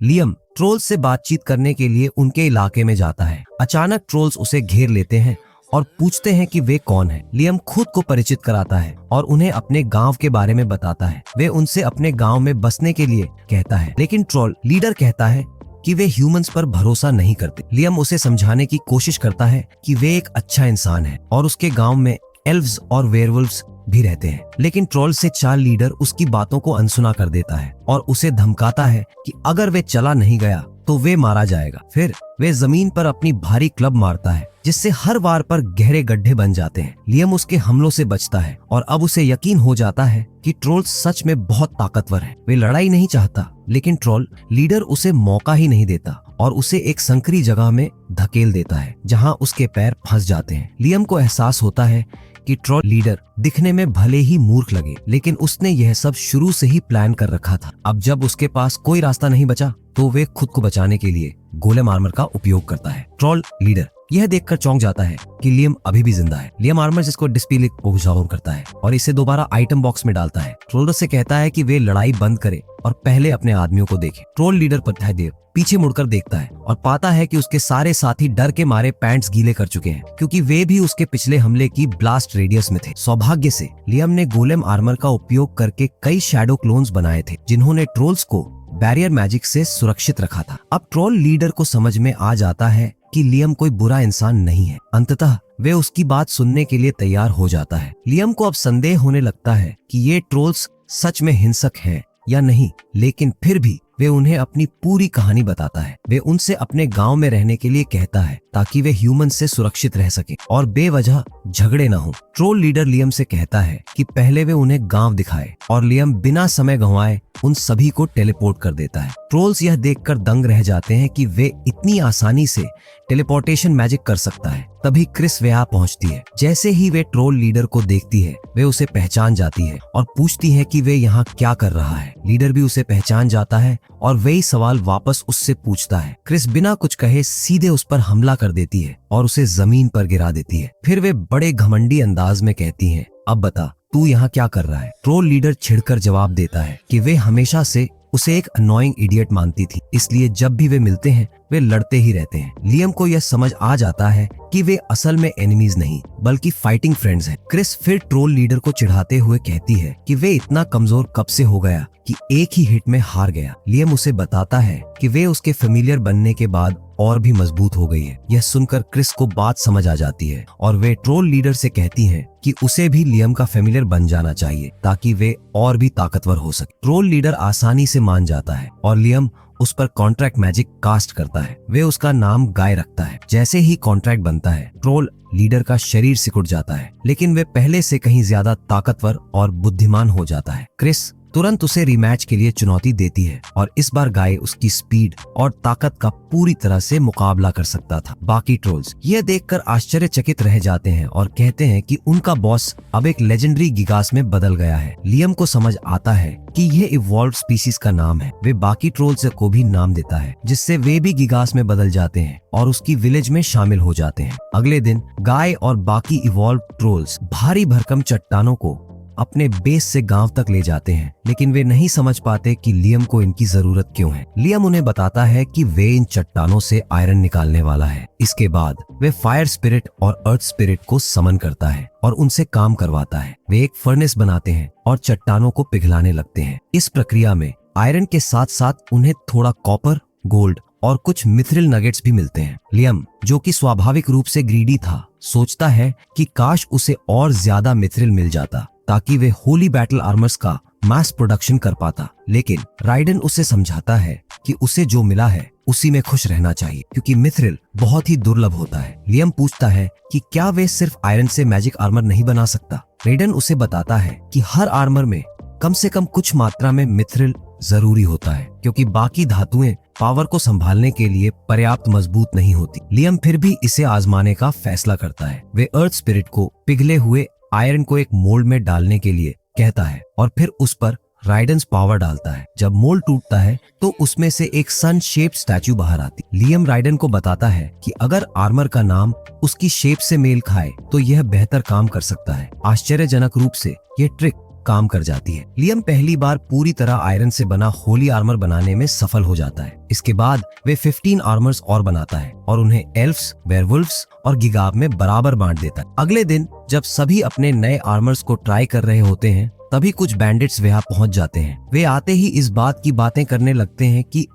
Liam trolls से बातचीत करने के लिए उनके इलाके में जाता है। अचानक ट्रोल्स उसे घेर लेते हैं और पूछते हैं कि वे कौन हैं। लियम खुद को परिचित कराता है और उन्हें अपने गांव के बारे में बताता है। वे उनसे अपने गांव में बसने के लिए कहता है, लेकिन ट्रोल लीडर कहता है कि वे ह्यूमंस पर भरोसा नहीं करते। लियम उसे समझाने की कोशिश करता है कि वे एक अच्छा इंसान है और उसके गांव में एल्व्स और वेयरवुल्व्स भी रहते हैं, लेकिन ट्रोल से चाल लीडर उसकी बातों को अनसुना कर देता है और उसे धमकाता है कि अगर वे चला नहीं गया तो वे मारा जाएगा। फिर वे जमीन पर अपनी भारी क्लब मारता है, जिससे हर वार पर गहरे गड्ढे बन जाते हैं। लियम उसके हमलों से बचता है और अब उसे यकीन हो जाता है कि ट्रोल सच में बहुत ताकतवर है। वे लड़ाई नहीं चाहता, लेकिन ट्रोल लीडर उसे मौका ही नहीं देता और उसे एक संकरी जगह में धकेल देता है, जहां उसके पैर फंस जाते हैं। लियम को एहसास होता है कि ट्रोल लीडर दिखने में भले ही मूर्ख लगे, लेकिन उसने यह सब शुरू से ही प्लान कर रखा था। अब जब उसके पास कोई रास्ता नहीं बचा तो वे खुद को बचाने के लिए गोलेम आर्मर का उपयोग करता है। ट्रोल लीडर यह देखकर चौंक जाता है कि लियम अभी भी जिंदा है। लियम आर्मर जिसको डिस्पीलिक ओबजार्व करता है और इसे दोबारा आइटम बॉक्स में डालता है। ट्रोल से कहता है कि वे लड़ाई बंद करे और पहले अपने आदमियों को देखे। ट्रोल लीडर पत्थर पीछे मुड़कर देखता है और पाता है कि उसके सारे साथी डर के मारे पैंट्स गीले कर चुके हैं, क्योंकि वे भी उसके पिछले हमले की ब्लास्ट रेडियस में थे। सौभाग्य से लियम ने गोलेम आर्मर का उपयोग करके कई शैडो क्लोन्स बनाए थे, जिन्होंने ट्रोल्स को बैरियर मैजिक से सुरक्षित रखा था। अब ट्रोल लीडर को समझ में आ जाता है कि लियम कोई बुरा इंसान नहीं है। अंततः वे उसकी बात सुनने के लिए तैयार हो जाता है। लियम को अब संदेह होने लगता है कि ये ट्रोल्स सच में हिंसक हैं या नहीं, लेकिन फिर भी वे उन्हें अपनी पूरी कहानी बताता है। वे उनसे अपने गांव में रहने के लिए कहता है ताकि वे ह्यूमन से सुरक्षित रह सके और बेवजह झगड़े न हो। ट्रोल लीडर लियम से कहता है कि पहले वे उन्हें गांव दिखाए और लियम बिना समय गंवाए उन सभी को टेलीपोर्ट कर देता है। ट्रोल्स यह देखकर दंग रह जाते हैं कि वे इतनी आसानी से टेलीपोर्टेशन मैजिक कर सकता है। तभी क्रिस वहां पहुंचती है। जैसे ही वे ट्रोल लीडर को देखती है, वे उसे पहचान जाती है और पूछती है कि वे यहाँ क्या कर रहा है। लीडर भी उसे पहचान जाता है और वही सवाल वापस उससे पूछता है। क्रिस बिना कुछ कहे सीधे उस पर हमला कर देती है और उसे जमीन पर गिरा देती है। फिर वे बड़े घमंडी अंदाज में कहती हैं, अब बता तू यहाँ क्या कर रहा है। ट्रोल लीडर छिड़कर जवाब देता है कि वे हमेशा से उसे एक अनोइंग इडियट मानती थी, इसलिए जब भी वे मिलते हैं वे लड़ते ही रहते हैं। लियम को यह समझ आ जाता है कि वे असल में एनिमीज नहीं बल्कि फाइटिंग फ्रेंड्स हैं। क्रिस फिर ट्रोल लीडर को चिढ़ाते हुए कहती है कि वे इतना कमजोर कब से हो गया कि एक ही हिट में हार गया। लियम उसे बताता है कि वे उसके फेमिलियर बनने के बाद और भी मजबूत हो गई है। यह सुनकर क्रिस को बात समझ आ जाती है और वे ट्रोल लीडर से कहती हैं कि उसे भी लियम का फेमिलियर बन जाना चाहिए ताकि वे और भी ताकतवर हो सके। ट्रोल लीडर आसानी से मान जाता है और लियम उस पर कॉन्ट्रैक्ट मैजिक कास्ट करता है। वे उसका नाम गाय रखता है। जैसे ही कॉन्ट्रैक्ट बनता है, ट्रोल लीडर का शरीर सिकुड़ जाता है, लेकिन वे पहले से कहीं ज्यादा ताकतवर और बुद्धिमान हो जाता है। क्रिस तुरंत उसे रिमैच के लिए चुनौती देती है और इस बार गाय उसकी स्पीड और ताकत का पूरी तरह से मुकाबला कर सकता था। बाकी ट्रोल्स यह देखकर आश्चर्यचकित रह जाते हैं और कहते हैं कि उनका बॉस अब एक लेजेंडरी गिगास में बदल गया है। लियम को समझ आता है कि यह इवॉल्व्ड स्पीसीज का नाम है। वे बाकी ट्रोल्स को भी नाम देता है, जिससे वे भी गिगास में बदल जाते हैं और उसकी विलेज में शामिल हो जाते हैं। अगले दिन गाय और बाकी इवॉल्व्ड ट्रोल्स भारी भरकम चट्टानों को अपने बेस से गांव तक ले जाते हैं, लेकिन वे नहीं समझ पाते कि लियम को इनकी जरूरत क्यों है। लियम उन्हें बताता है कि वे इन चट्टानों से आयरन निकालने वाला है। इसके बाद वे फायर स्पिरिट और अर्थ स्पिरिट को समन करता है और उनसे काम करवाता है। वे एक फर्नेस बनाते हैं और चट्टानों को पिघलाने लगते हैं। इस प्रक्रिया में आयरन के साथ साथ उन्हें थोड़ा कॉपर, गोल्ड और कुछ मिथ्रिल नगेट्स भी मिलते हैं। लियम, जो कि स्वाभाविक रूप से ग्रीडी था, सोचता है कि काश उसे और ज्यादा मिथ्रिल मिल जाता ताकि वे होली बैटल आर्मर्स का मास प्रोडक्शन कर पाता। लेकिन राइडन उसे समझाता है कि उसे जो मिला है उसी में खुश रहना चाहिए, क्योंकि मिथ्रिल बहुत ही दुर्लभ होता है। लियम पूछता है कि क्या वे सिर्फ आयरन से मैजिक आर्मर नहीं बना सकता। राइडन उसे बताता है कि हर आर्मर में कम से कम कुछ मात्रा में मिथ्रिल जरूरी होता है, क्योंकि बाकी धातुएं पावर को संभालने के लिए पर्याप्त मजबूत नहीं होती। लियम फिर भी इसे आजमाने का फैसला करता है। वे अर्थ स्पिरिट को पिघले हुए आयरन को एक मोल्ड में डालने के लिए कहता है और फिर उस पर राइडन्स पावर डालता है। जब मोल्ड टूटता है तो उसमें से एक सन शेप स्टैचू बाहर आती। लियम राइडन को बताता है कि अगर आर्मर का नाम उसकी शेप से मेल खाए तो यह बेहतर काम कर सकता है। आश्चर्यजनक रूप से यह ट्रिक काम कर जाती है। लियम पहली बार पूरी तरह आयरन से बना होली आर्मर बनाने में सफल हो जाता है। इसके बाद वे 15 आर्मर्स और बनाता है और उन्हें एल्फ्स, वेयरवुल्फ्स और गिगाब में बराबर बांट देता है। अगले दिन जब सभी अपने नए आर्मर्स को ट्राई कर रहे होते हैं, तभी कुछ बैंडिट्स वहां पहुंच जाते हैं। वे आते ही इस बात की बातें करने लगते हैं कि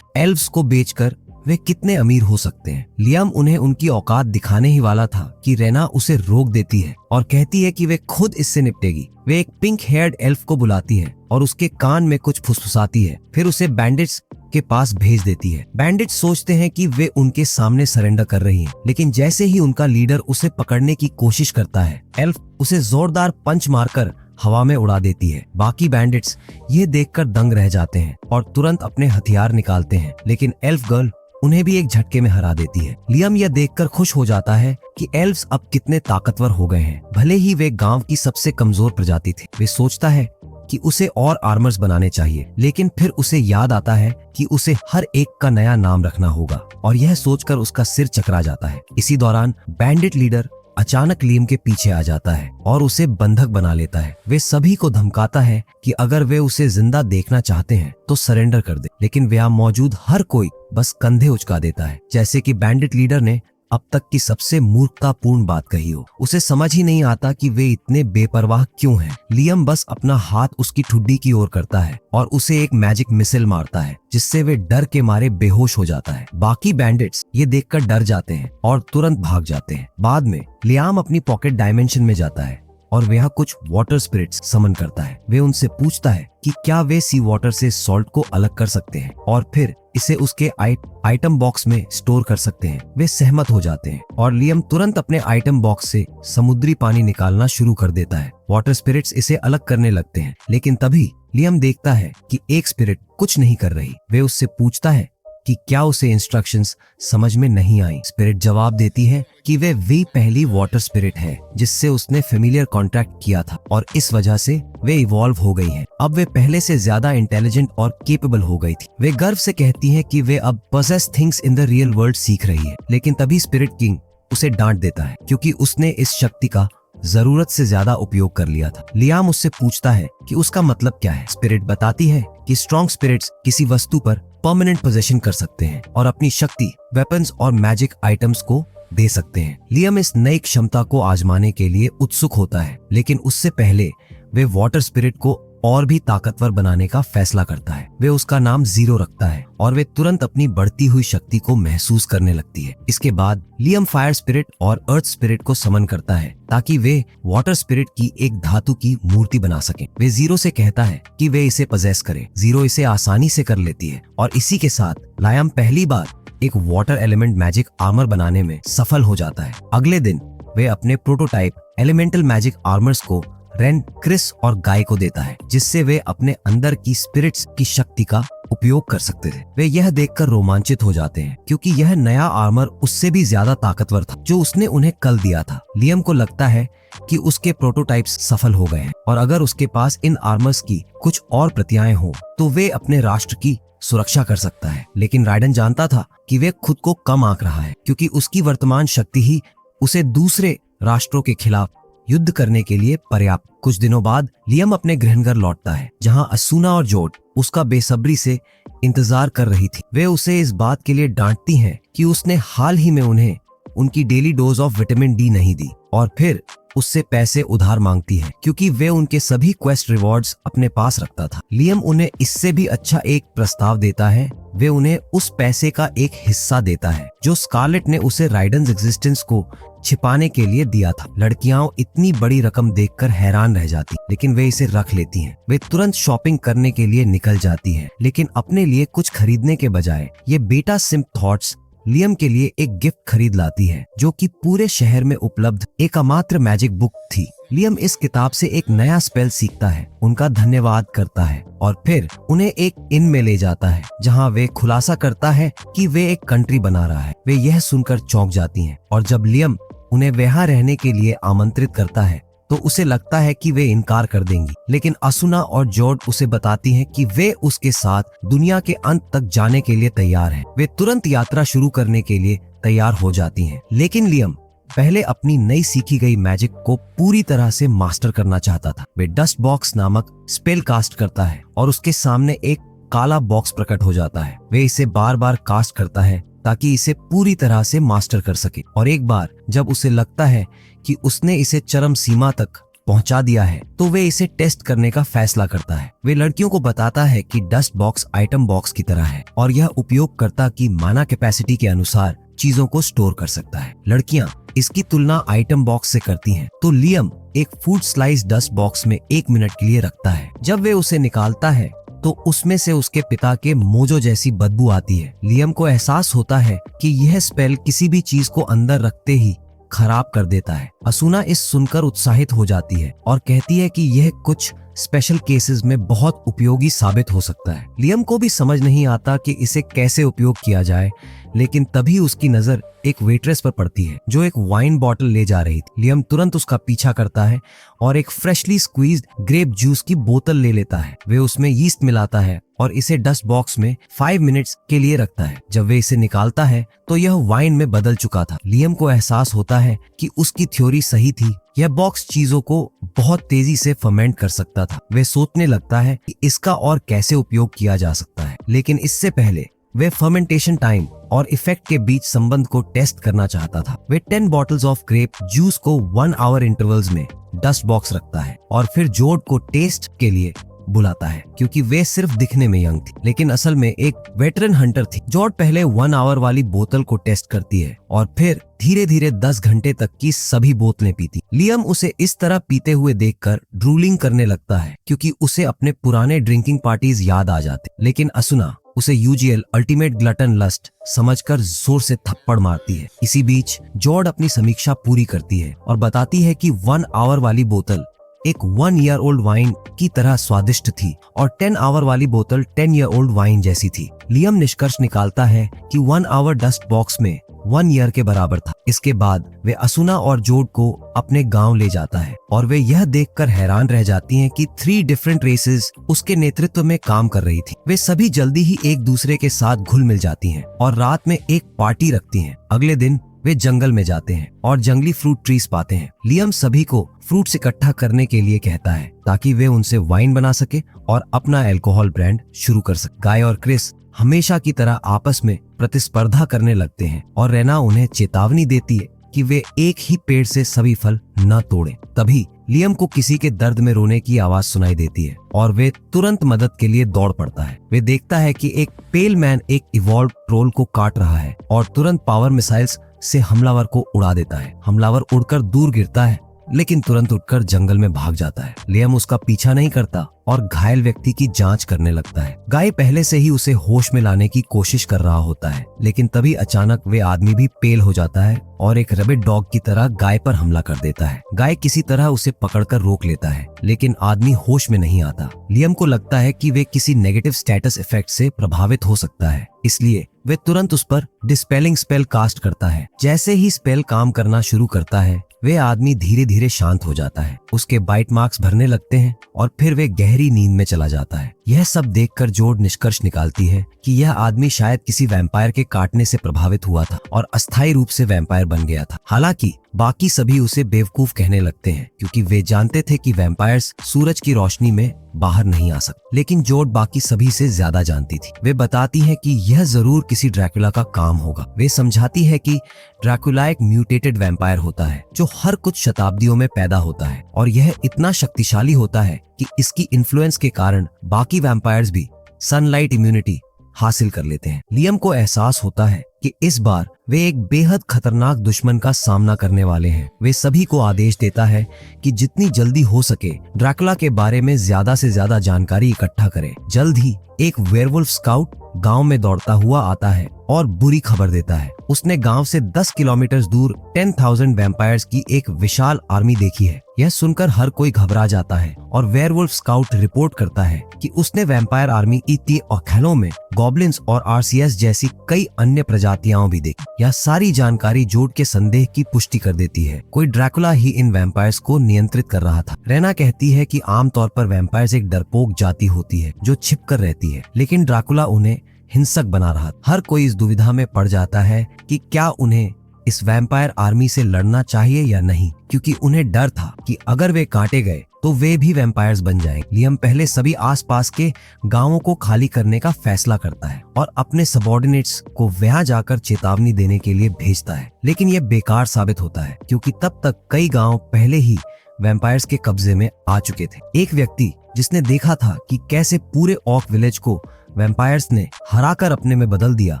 एल्व्स को बेचकर वे कितने अमीर हो सकते हैं। लियम उन्हें उनकी औकात दिखाने ही वाला था कि रेना उसे रोक देती है और कहती है कि वे खुद इससे निपटेगी। वे एक पिंक हेयर्ड एल्फ को बुलाती है और उसके कान में कुछ फुसफुसाती है, फिर उसे बैंडिट्स के पास भेज देती है। बैंडिट्स सोचते हैं कि वे उनके सामने सरेंडर कर रही हैं, लेकिन जैसे ही उनका लीडर उसे पकड़ने की कोशिश करता है, एल्फ उसे जोरदार पंच मारकर हवा में उड़ा देती है। बाकी बैंडिट्स ये देखकर दंग रह जाते हैं और तुरंत अपने हथियार निकालते हैं, लेकिन एल्फ गर्ल उन्हें भी एक झटके में हरा देती है। लियम यह देखकर खुश हो जाता है कि एल्व्स अब कितने ताकतवर हो गए हैं। भले ही वे गांव की सबसे कमजोर प्रजाति थे। वे सोचता है कि उसे और आर्मर्स बनाने चाहिए, लेकिन फिर उसे याद आता है कि उसे हर एक का नया नाम रखना होगा और यह सोचकर उसका सिर चकरा जाता है। इसी दौरान बैंडिट लीडर अचानक लियम के पीछे आ जाता है और उसे बंधक बना लेता है। वे सभी को धमकाता है कि अगर वे उसे जिंदा देखना चाहते हैं तो सरेंडर कर दे, लेकिन वहां मौजूद हर कोई बस कंधे उचका देता है, जैसे कि बैंडिट लीडर ने अब तक की सबसे मूर्खतापूर्ण बात कही हो। उसे समझ ही नहीं आता कि वे इतने बेपरवाह क्यों हैं। लियम बस अपना हाथ उसकी ठुड्डी की ओर करता है और उसे एक मैजिक मिसाइल मारता है, जिससे वे डर के मारे बेहोश हो जाता है। बाकी बैंडिट्स ये देखकर डर जाते हैं और तुरंत भाग जाते हैं। बाद में लियाम अपनी पॉकेट डायमेंशन में जाता है और वह कुछ वाटर स्पिरिट्स समन करता है। वे उनसे पूछता है कि क्या वे सी वाटर से सॉल्ट को अलग कर सकते हैं और फिर इसे उसके आइटम बॉक्स में स्टोर कर सकते हैं। वे सहमत हो जाते हैं और लियम तुरंत अपने आइटम बॉक्स से समुद्री पानी निकालना शुरू कर देता है। वाटर स्पिरिट्स इसे अलग करने लगते हैं, लेकिन तभी लियम देखता है कि एक स्पिरिट कुछ नहीं कर रही। वे उससे पूछता है कि क्या उसे इंस्ट्रक्शंस समझ में नहीं आई। स्पिरिट जवाब देती है कि वे पहली वाटर स्पिरिट है जिससे उसने फेमिलियर कॉन्ट्रैक्ट किया था और इस वजह से वे इवॉल्व हो गई हैं। अब वे पहले से ज्यादा इंटेलिजेंट और केपेबल हो गई थी। वे गर्व से कहती हैं कि वे अब possesses things in the real world सीख रही है, लेकिन तभी स्पिरिट किंग उसे डांट देता है क्योंकि उसने इस शक्ति का जरूरत से ज्यादा उपयोग कर लिया था। लियाम उससे पूछता है कि उसका मतलब क्या है। स्पिरिट बताती है कि स्ट्रॉन्ग स्पिरिट्स किसी वस्तु पर परमानेंट पोजेशन कर सकते हैं और अपनी शक्ति वेपन्स और मैजिक आइटम्स को दे सकते हैं। लियम इस नई क्षमता को आजमाने के लिए उत्सुक होता है, लेकिन उससे पहले वे वाटर स्पिरिट को और भी ताकतवर बनाने का फैसला करता है। वे उसका नाम जीरो रखता है और वे तुरंत अपनी बढ़ती हुई शक्ति को महसूस करने लगती है। इसके बाद लियम फायर स्पिरिट और अर्थ स्पिरिट को समन करता है ताकि वे वाटर स्पिरिट की एक धातु की मूर्ति बना सकें। वे जीरो से कहता है कि वे इसे पजेस करे। जीरो इसे आसानी से कर लेती है और इसी के साथ लियम पहली बार एक वाटर एलिमेंट मैजिक आर्मर बनाने में सफल हो जाता है। अगले दिन वे अपने प्रोटोटाइप एलिमेंटल मैजिक आर्मर्स को रेन, क्रिस और गाय को देता है, जिससे वे अपने अंदर की स्पिरिट्स की शक्ति का उपयोग कर सकते थे। वे यह देखकर रोमांचित हो जाते हैं क्योंकि यह नया आर्मर उससे भी ज्यादा ताकतवर था जो उसने उन्हें कल दिया था। लियम को लगता है कि उसके प्रोटोटाइप्स सफल हो गए हैं और अगर उसके पास इन आर्मर्स की कुछ और प्रतियाएं हो तो वे अपने राष्ट्र की सुरक्षा कर सकता है। लेकिन राइडन जानता था कि वे खुद को कम आंक रहा है क्योंकि उसकी वर्तमान शक्ति ही उसे दूसरे राष्ट्रों के खिलाफ युद्ध करने के लिए पर्याप्त। कुछ दिनों बाद लियम अपने गृहनगर लौटता है जहां असूना और जोड उसका बेसब्री से इंतजार कर रही थी। वे उसे इस बात के लिए डांटती हैं कि उसने हाल ही में उन्हें उनकी daily dose of vitamin D नहीं दी और फिर उससे पैसे उधार मांगती है क्योंकि वे उनके सभी क्वेस्ट रिवॉर्ड्स अपने पास रखता था। लियम उन्हें इससे भी अच्छा एक प्रस्ताव देता है। वे उन्हें उस पैसे का एक हिस्सा देता है जो स्कारलेट ने उसे राइडन्स एग्जिस्टेंस को छिपाने के लिए दिया था। लड़कियां इतनी बड़ी रकम देखकर हैरान रह जाती, लेकिन वे इसे रख लेती हैं। वे तुरंत शॉपिंग करने के लिए निकल जाती हैं, लेकिन अपने लिए कुछ खरीदने के बजाय ये बेटा सिम्प थॉट्स लियम के लिए एक गिफ्ट खरीद लाती है जो कि पूरे शहर में उपलब्ध एकमात्र मैजिक बुक थी। लियम इस किताब से एक नया स्पेल सीखता है, उनका धन्यवाद करता है और फिर उन्हें एक इन में ले जाता है जहां वे खुलासा करता है कि वे एक कंट्री बना रहा है। वे यह सुनकर चौंक जाती हैं और जब लियम उन्हें वहां रहने के लिए आमंत्रित करता है तो उसे लगता है कि वे इनकार कर देंगी, लेकिन असुना और जॉर्ड उसे बताती हैं कि वे उसके साथ दुनिया के अंत तक जाने के लिए तैयार हैं। वे तुरंत यात्रा शुरू करने के लिए तैयार हो जाती हैं, लेकिन लियम पहले अपनी नई सीखी गई मैजिक को पूरी तरह से मास्टर करना चाहता था। वे डस्ट बॉक्स नामक स्पेल कास्ट करता है और उसके सामने एक काला बॉक्स प्रकट हो जाता है। वे इसे बार बार कास्ट करता है ताकि इसे पूरी तरह से मास्टर कर सके, और एक बार जब उसे लगता है कि उसने इसे चरम सीमा तक पहुंचा दिया है तो वे इसे टेस्ट करने का फैसला करता है। वे लड़कियों को बताता है कि डस्ट बॉक्स आइटम बॉक्स की तरह है और यह उपयोगकर्ता की माना कैपेसिटी के अनुसार चीजों को स्टोर कर सकता है। लड़कियां इसकी तुलना आइटम बॉक्स से करती हैं, तो लियम एक फूड स्लाइस डस्ट बॉक्स में 1 मिनट के लिए रखता है। जब वे उसे निकालता है तो उसमें से उसके पिता के मोजो जैसी बदबू आती है। लियम को एहसास होता है कि यह स्पेल किसी भी चीज को अंदर रखते ही खराब कर देता है। असुना इस सुनकर उत्साहित हो जाती है और कहती है कि यह कुछ स्पेशल केसेस में बहुत उपयोगी साबित हो सकता है। लियम को भी समझ नहीं आता कि इसे कैसे उपयोग किया जाए, लेकिन तभी उसकी नजर एक वेट्रेस पर पड़ती है जो एक वाइन बॉटल ले जा रही थी। लियम तुरंत उसका पीछा करता है और एक फ्रेशली स्क्वीज्ड ग्रेप जूस की बोतल ले लेता है। वे उसमें यीस्ट मिलाता है और इसे डस्ट बॉक्स में 5 मिनट्स के लिए रखता है। जब वे इसे निकालता है तो यह वाइन में बदल चुका था। लियम को एहसास होता है कि उसकी थ्योरी सही थी, यह बॉक्स चीजों को बहुत तेजी से फर्मेंट कर सकता था। वे सोचने लगता है कि इसका और कैसे उपयोग किया जा सकता है, लेकिन इससे पहले वे फर्मेंटेशन टाइम और इफेक्ट के बीच संबंध को टेस्ट करना चाहता था। वे 10 बॉटल्स ऑफ ग्रेप जूस को 1 आवर इंटरवल्स में डस्ट बॉक्स रखता है और फिर जोड को टेस्ट के लिए बुलाता है, क्योंकि वे सिर्फ दिखने में यंग थी लेकिन असल में एक वेटरन हंटर थी। जॉर्ड पहले 1 आवर वाली बोतल को टेस्ट करती है और फिर धीरे धीरे 10 घंटे तक की सभी बोतलें पीती। लियम उसे इस तरह पीते हुए देखकर ड्रूलिंग करने लगता है, क्योंकि उसे अपने पुराने ड्रिंकिंग पार्टीज याद आ जाते। लेकिन असुना उसे यूजीएल अल्टीमेट ग्लटन लस्ट समझकर जोर से थप्पड़ मारती है। इसी बीच जॉर्ड अपनी समीक्षा पूरी करती है और बताती है कि 1 आवर वाली बोतल एक 1 ईयर ओल्ड वाइन की तरह स्वादिष्ट थी और 10 आवर वाली बोतल 10 ईयर ओल्ड वाइन जैसी थी। लियम निष्कर्ष निकालता है कि 1 आवर डस्ट बॉक्स में 1 ईयर के बराबर था। इसके बाद वे असुना और जोड को अपने गांव ले जाता है और वे यह देखकर हैरान रह जाती हैं कि 3 डिफरेंट रेसेस उसके नेतृत्व में काम कर रही थी। वे सभी जल्दी ही एक दूसरे के साथ घुल मिल जाती हैं और रात में एक पार्टी रखती हैं। अगले दिन वे जंगल में जाते हैं और जंगली फ्रूट ट्रीज पाते हैं। लियम सभी को फ्रूट्स इकट्ठा करने के लिए कहता है ताकि वे उनसे वाइन बना सके और अपना अल्कोहल ब्रांड शुरू कर सके। गाय और क्रिस हमेशा की तरह आपस में प्रतिस्पर्धा करने लगते हैं और रेना उन्हें चेतावनी देती है कि वे एक ही पेड़ से सभी फल न तोड़ें। तभी लियम को किसी के दर्द में रोने की आवाज सुनाई देती है और वे तुरंत मदद के लिए दौड़ पड़ता है। वे देखता है कि एक पेल मैन एक इवॉल्व ट्रोल को काट रहा है और तुरंत पावर मिसाइल्स से हमलावर को उड़ा देता है। हमलावर उड़कर दूर गिरता है लेकिन तुरंत उठकर जंगल में भाग जाता है। लियम उसका पीछा नहीं करता और घायल व्यक्ति की जांच करने लगता है। गाय पहले से ही उसे होश में लाने की कोशिश कर रहा होता है, लेकिन तभी अचानक वे आदमी भी पेल हो जाता है और एक रैबिट डॉग की तरह गाय पर हमला कर देता है। गाय किसी तरह उसे पकड़कर रोक लेता है, लेकिन आदमी होश में नहीं आता। लियम को लगता है कि वे किसी नेगेटिव स्टेटस इफेक्ट से प्रभावित हो सकता है, इसलिए वे तुरंत उस पर डिस्पेलिंग स्पेल कास्ट करता है। जैसे ही स्पेल काम करना शुरू करता है, वे आदमी धीरे धीरे शांत हो जाता है। उसके बाइट मार्क्स भरने लगते हैं और फिर वे गहरी नींद में चला जाता है। यह सब देखकर जोड निष्कर्ष निकालती है कि यह आदमी शायद किसी वैम्पायर के काटने से प्रभावित हुआ था और अस्थायी रूप से वैम्पायर बन गया था। हालांकि बाकी सभी उसे बेवकूफ कहने लगते हैं, क्योंकि वे जानते थे कि वैम्पायर्स सूरज की रोशनी में बाहर नहीं आ सकते। लेकिन जोड बाकी सभी से ज्यादा जानती थी। वे बताती है कि यह जरूर किसी ड्रैकुला का काम होगा। वे समझाती है कि ड्रैकुला एक म्यूटेटेड वैम्पायर होता है जो हर कुछ शताब्दियों में पैदा होता है और यह इतना शक्तिशाली होता है कि इसकी इन्फ्लुएंस के कारण बाकी वैम्पायर्स भी सनलाइट इम्यूनिटी हासिल कर लेते हैं। लियम को एहसास होता है कि इस बार वे एक बेहद खतरनाक दुश्मन का सामना करने वाले हैं। वे सभी को आदेश देता है कि जितनी जल्दी हो सके ड्रैकुला के बारे में ज्यादा से ज्यादा जानकारी इकट्ठा करें। जल्द ही एक वेयरवुल्फ स्काउट गांव में दौड़ता हुआ आता है और बुरी खबर देता है। उसने गांव से 10 किलोमीटर दूर 10,000 वैम्पायर्स की एक विशाल आर्मी देखी है। यह सुनकर हर कोई घबरा जाता है और वेयरवुल्फ स्काउट रिपोर्ट करता है कि उसने वैम्पायर आर्मी इतनी औखैलों में गॉब्लिन्स और आरसीएस जैसी कई अन्य प्रजातियां भी देखी। यह सारी जानकारी जोड के संदेह की पुष्टि कर देती है। कोई ड्रैकुला ही इन वैम्पायर्स को नियंत्रित कर रहा था। रेना कहती है कि आमतौर पर वैम्पायर्स एक डरपोक जाति होती है जो छिपकर रहती है, लेकिन ड्रैकुला उन्हें हिंसक बना रहा। हर कोई इस दुविधा में पड़ जाता है कि क्या उन्हें इस वैम्पायर आर्मी से लड़ना चाहिए या नहीं, क्योंकि उन्हें डर था कि अगर वे काटे गए तो वे भी वैम्पायर्स बन जाएंगे। लियम पहले सभी आसपास के गांवों को खाली करने का फैसला करता है और अपने सबऑर्डिनेट्स को वहां जाकर चेतावनी देने के लिए भेजता है, लेकिन यह बेकार साबित होता है क्योंकि तब तक कई गांव पहले ही वैम्पायर्स के कब्जे में आ चुके थे। एक व्यक्ति जिसने देखा था कि कैसे पूरे ऑक विलेज को वैम्पायर्स ने हराकर अपने में बदल दिया,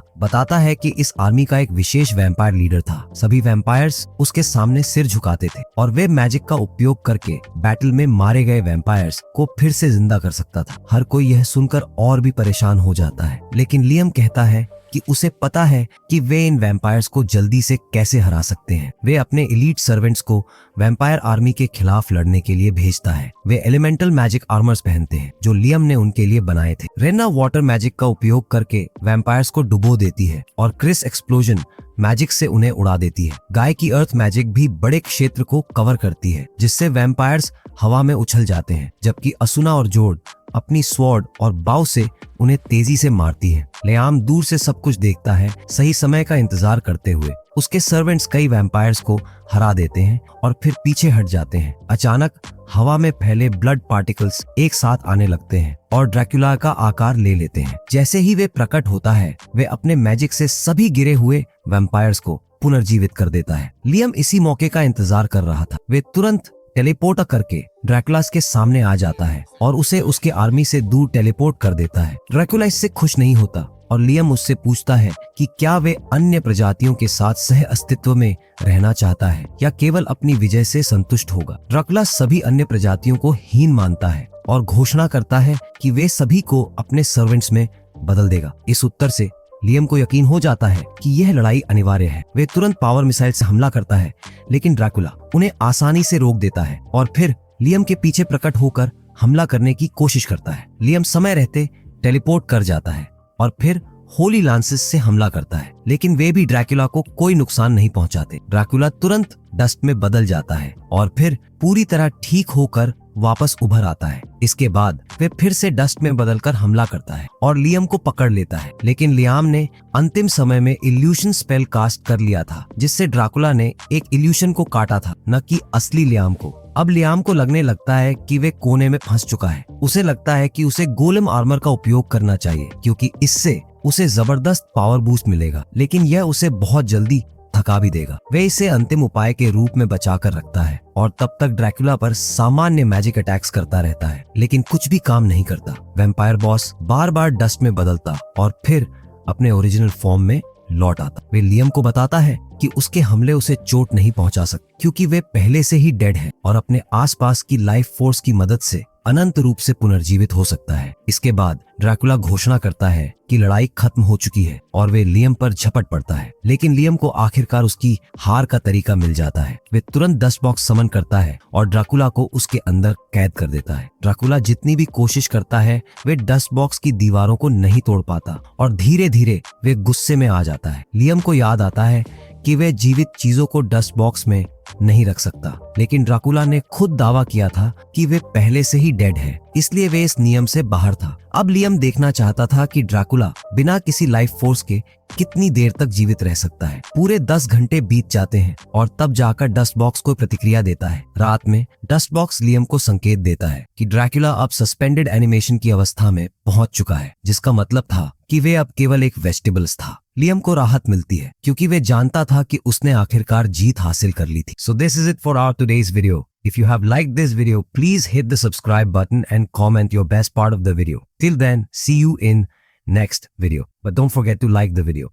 बताता है कि इस आर्मी का एक विशेष वैम्पायर लीडर था। सभी वैम्पायर्स उसके सामने सिर झुकाते थे और वे मैजिक का उपयोग करके बैटल में मारे गए वैम्पायर्स को फिर से जिंदा कर सकता था। हर कोई यह सुनकर और भी परेशान हो जाता है, लेकिन लियम कहता है कि उसे पता है कि वे इन वैम्पायर्स को जल्दी से कैसे हरा सकते हैं। वे अपने एलीट सर्वेंट्स को वैम्पायर आर्मी के खिलाफ लड़ने के लिए भेजता है। वे एलिमेंटल मैजिक आर्मर्स पहनते हैं जो लियम ने उनके लिए बनाए थे। रेना वाटर मैजिक का उपयोग करके वैम्पायर्स को डुबो देती है और क्रिस एक्सप्लोजन मैजिक से उन्हें उड़ा देती है। गाय की अर्थ मैजिक भी बड़े क्षेत्र को कवर करती है जिससे वैम्पायर्स हवा में उछल जाते हैं, जबकि असुना और जोड अपनी स्वॉर्ड और बाव से उन्हें तेजी से मारती है। लियाम दूर से सब कुछ देखता है, सही समय का इंतजार करते हुए। उसके सर्वेंट्स कई वैम्पायर्स को हरा देते हैं और फिर पीछे हट जाते हैं। अचानक हवा में फैले ब्लड पार्टिकल्स एक साथ आने लगते हैं और ड्रैकुला का आकार ले लेते हैं। जैसे ही वे प्रकट होता है, वे अपने मैजिक से सभी गिरे हुए वैम्पायर्स को पुनर्जीवित कर देता है। लियम इसी मौके का इंतजार कर रहा था। वे तुरंत टेलीपोर्ट करके ड्रैकुलास के सामने आ जाता है और उसे उसके आर्मी से दूर टेलीपोर्ट कर देता है। ड्रैकुला इससे खुश नहीं होता और लियम उससे पूछता है कि क्या वे अन्य प्रजातियों के साथ सह अस्तित्व में रहना चाहता है या केवल अपनी विजय से संतुष्ट होगा। ड्रैकुला सभी अन्य प्रजातियों को हीन मानता है और घोषणा करता है कि वे सभी को अपने सर्वेंट्स में बदल देगा। इस उत्तर से लियम को यकीन हो जाता है कि यह लड़ाई अनिवार्य है। वे तुरंत पावर मिसाइल से हमला करता है, लेकिन ड्रैकुला उन्हें आसानी से रोक देता है और फिर लियम के पीछे प्रकट होकर हमला करने की कोशिश करता है। लियम समय रहते टेलीपोर्ट कर जाता है और फिर होली लांसेस से हमला करता है, लेकिन वे भी ड्रैकुला को कोई नुकसान नहीं पहुंचाते। ड्रैकुला तुरंत डस्ट में बदल जाता है और फिर पूरी तरह ठीक होकर वापस उभर आता है। इसके बाद वे फिर से डस्ट में बदलकर हमला करता है और लियम को पकड़ लेता है, लेकिन लियाम ने अंतिम समय में इल्यूशन स्पेल कास्ट कर लिया था जिससे ड्रैकुला ने एक इल्यूशन को काटा था, न कि असली लियाम को। अब लियाम को लगने लगता है कि वे कोने में फंस चुका है। उसे लगता है कि उसे गोलेम आर्मर का उपयोग करना चाहिए क्योंकि इससे उसे जबरदस्त पावर बूस्ट मिलेगा, लेकिन यह उसे बहुत जल्दी थका भी देगा। वे इसे अंतिम उपाय के रूप में बचा कर रखता है और तब तक ड्रैकुला पर सामान्य मैजिक अटैक्स करता रहता है, लेकिन कुछ भी काम नहीं करता। वैम्पायर बॉस बार बार डस्ट में बदलता और फिर अपने ओरिजिनल फॉर्म में लौट आता। वे लियम को बताता है कि उसके हमले उसे चोट नहीं पहुंचा सकते क्योंकि वे पहले से ही डेड है और अपने आसपास की लाइफ फोर्स की मदद से अनंत रूप से पुनर्जीवित हो सकता है। इसके बाद ड्रैकुला घोषणा करता है कि लड़ाई खत्म हो चुकी है और वे लियम पर झपट पड़ता है, लेकिन लियम को आखिरकार उसकी हार का तरीका मिल जाता है। वे तुरंत डस्ट बॉक्स समन करता है और ड्रैकुला को उसके अंदर कैद कर देता है। ड्रैकुला जितनी भी कोशिश करता है वे डस्ट बॉक्स की दीवारों को नहीं तोड़ पाता और धीरे धीरे वे गुस्से में आ जाता है। लियम को याद आता है कि वे जीवित चीजों को डस्ट बॉक्स में नहीं रख सकता, लेकिन ड्रैकुला ने खुद दावा किया था कि वे पहले से ही डेड है, इसलिए वे इस नियम से बाहर था। अब लियम देखना चाहता था कि ड्रैकुला बिना किसी लाइफ फोर्स के कितनी देर तक जीवित रह सकता है। पूरे 10 घंटे बीत जाते हैं और तब जाकर डस्ट बॉक्स को प्रतिक्रिया देता है। रात में डस्ट बॉक्स लियम को संकेत देता है कि ड्रैकुला अब सस्पेंडेड एनिमेशन की अवस्था में पहुंच चुका है, जिसका मतलब था कि वे अब केवल एक वेजिटेबल्स था। लियम को राहत मिलती है क्योंकि वे जानता था कि उसने आखिरकार जीत हासिल कर ली थी। So this is it for our today's video. If you have liked this video, please hit the subscribe button and comment your best part of the video. Till then, see you in next video. But don't forget to like the video.